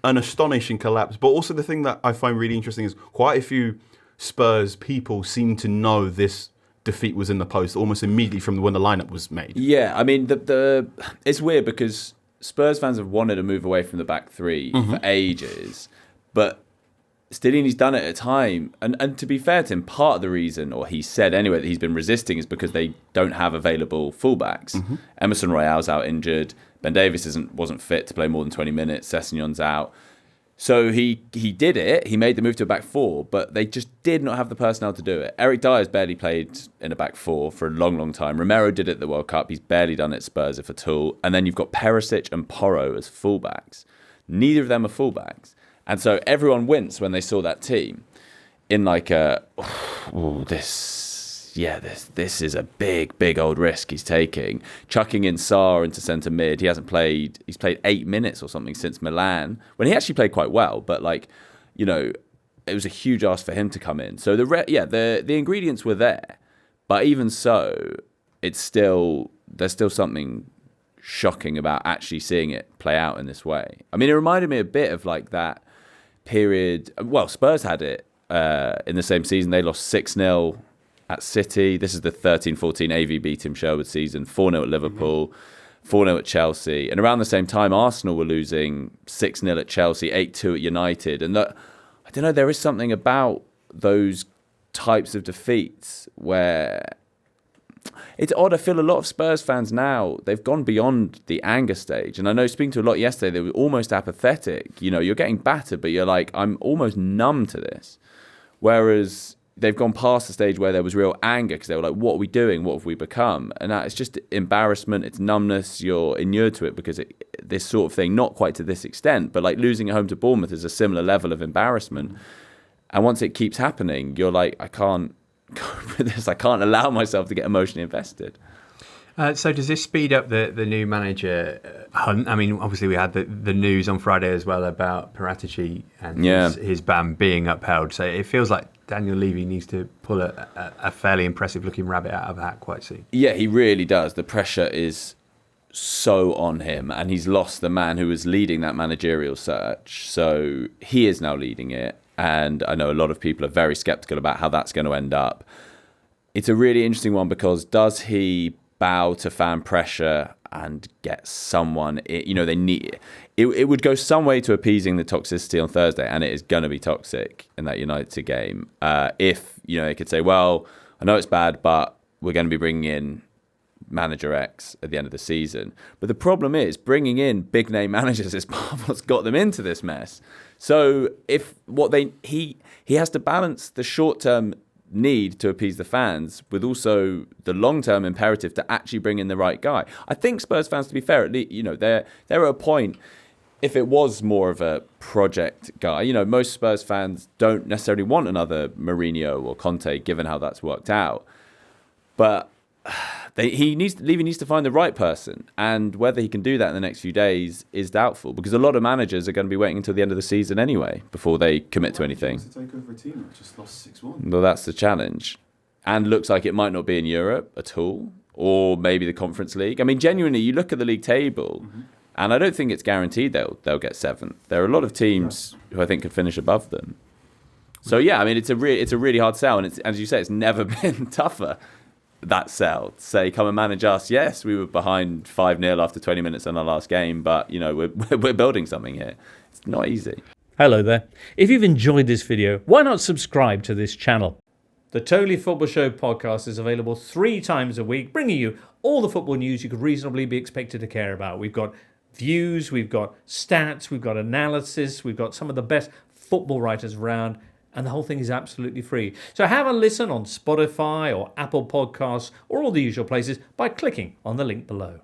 an astonishing collapse. But also the thing that I find really interesting is quite a few Spurs people seem to know this defeat was in the post almost immediately from when the lineup was made. Yeah, I mean, it's weird because Spurs fans have wanted to move away from the back three for ages, but Stellini's done it at a time. And to be fair to him, part of the reason, or he said anyway, that he's been resisting is because they don't have available fullbacks. Emerson Royale's out injured. Ben Davies wasn't fit to play more than 20 minutes. Sessegnon's out. So he did it. He made the move to a back four, but they just did not have the personnel to do it. Eric Dyer's barely played in a back four for a long, long time. Romero did it at the World Cup. He's barely done it at Spurs, if at all. And then you've got Perisic and Porro as fullbacks. Neither of them are fullbacks. And so everyone winced when they saw that team in like this is a big old risk he's taking. Chucking in Sarr into centre mid. He's played 8 minutes or something since Milan, when he actually played quite well, but it was a huge ask for him to come in. So the ingredients were there, but even so, there's still something shocking about actually seeing it play out in this way. I mean, it reminded me a bit of like that period. Well, Spurs had it in the same season. They lost 6-0 at City. This is the 13-14 AVB Tim Sherwood season. 4-0 at Liverpool, 4-0 at Chelsea. And around the same time, Arsenal were losing 6-0 at Chelsea, 8-2 at United. And I don't know, there is something about those types of defeats where it's odd. I feel a lot of Spurs fans now, they've gone beyond the anger stage. And I know speaking to a lot yesterday, they were almost apathetic. You're getting battered, but you're like, I'm almost numb to this. Whereas they've gone past the stage where there was real anger because they were like, what are we doing? What have we become? And it's just embarrassment. It's numbness. You're inured to it because this sort of thing, not quite to this extent, but like losing at home to Bournemouth is a similar level of embarrassment. And once it keeps happening, you're like, I can't cope with this. I can't allow myself to get emotionally invested. So does this speed up the new manager hunt? I mean, obviously we had the news on Friday as well about Paratici and his ban being upheld. So it feels like Daniel Levy needs to pull a fairly impressive looking rabbit out of a hat quite soon. Yeah, he really does. The pressure is so on him, and he's lost the man who was leading that managerial search. So he is now leading it. And I know a lot of people are very skeptical about how that's going to end up. It's a really interesting one because does he bow to fan pressure and get someone, they need it would go some way to appeasing the toxicity on Thursday, and it is going to be toxic in that United game. If they could say, well, I know it's bad, but we're going to be bringing in manager X at the end of the season. But the problem is bringing in big name managers is part of what's got them into this mess. So he has to balance the short term need to appease the fans with also the long-term imperative to actually bring in the right guy. I think Spurs fans, to be fair, at least, they're at a point, if it was more of a project guy, most Spurs fans don't necessarily want another Mourinho or Conte, given how that's worked out. But Levy needs to find the right person, and whether he can do that in the next few days is doubtful, because a lot of managers are going to be waiting until the end of the season anyway before they commit to anything. To take over a team that just lost 6-1. Well, that's the challenge, and looks like it might not be in Europe at all, or maybe the Conference League. I mean, genuinely, you look at the league table, and I don't think it's guaranteed they'll get 7th. There are a lot of teams who I think could finish above them. So yeah, I mean, it's a really hard sell, and as you say, it's never been tougher. That sell, say, come and manage us. Yes, we were behind 5-0 after 20 minutes in our last game, but we're building something here. It's not easy. Hello there. If you've enjoyed this video, why not subscribe to this channel? The Totally Football Show podcast is available 3 times a week, bringing you all the football news you could reasonably be expected to care about. We've got views, we've got stats, we've got analysis, we've got some of the best football writers around, and the whole thing is absolutely free. So have a listen on Spotify or Apple Podcasts or all the usual places by clicking on the link below.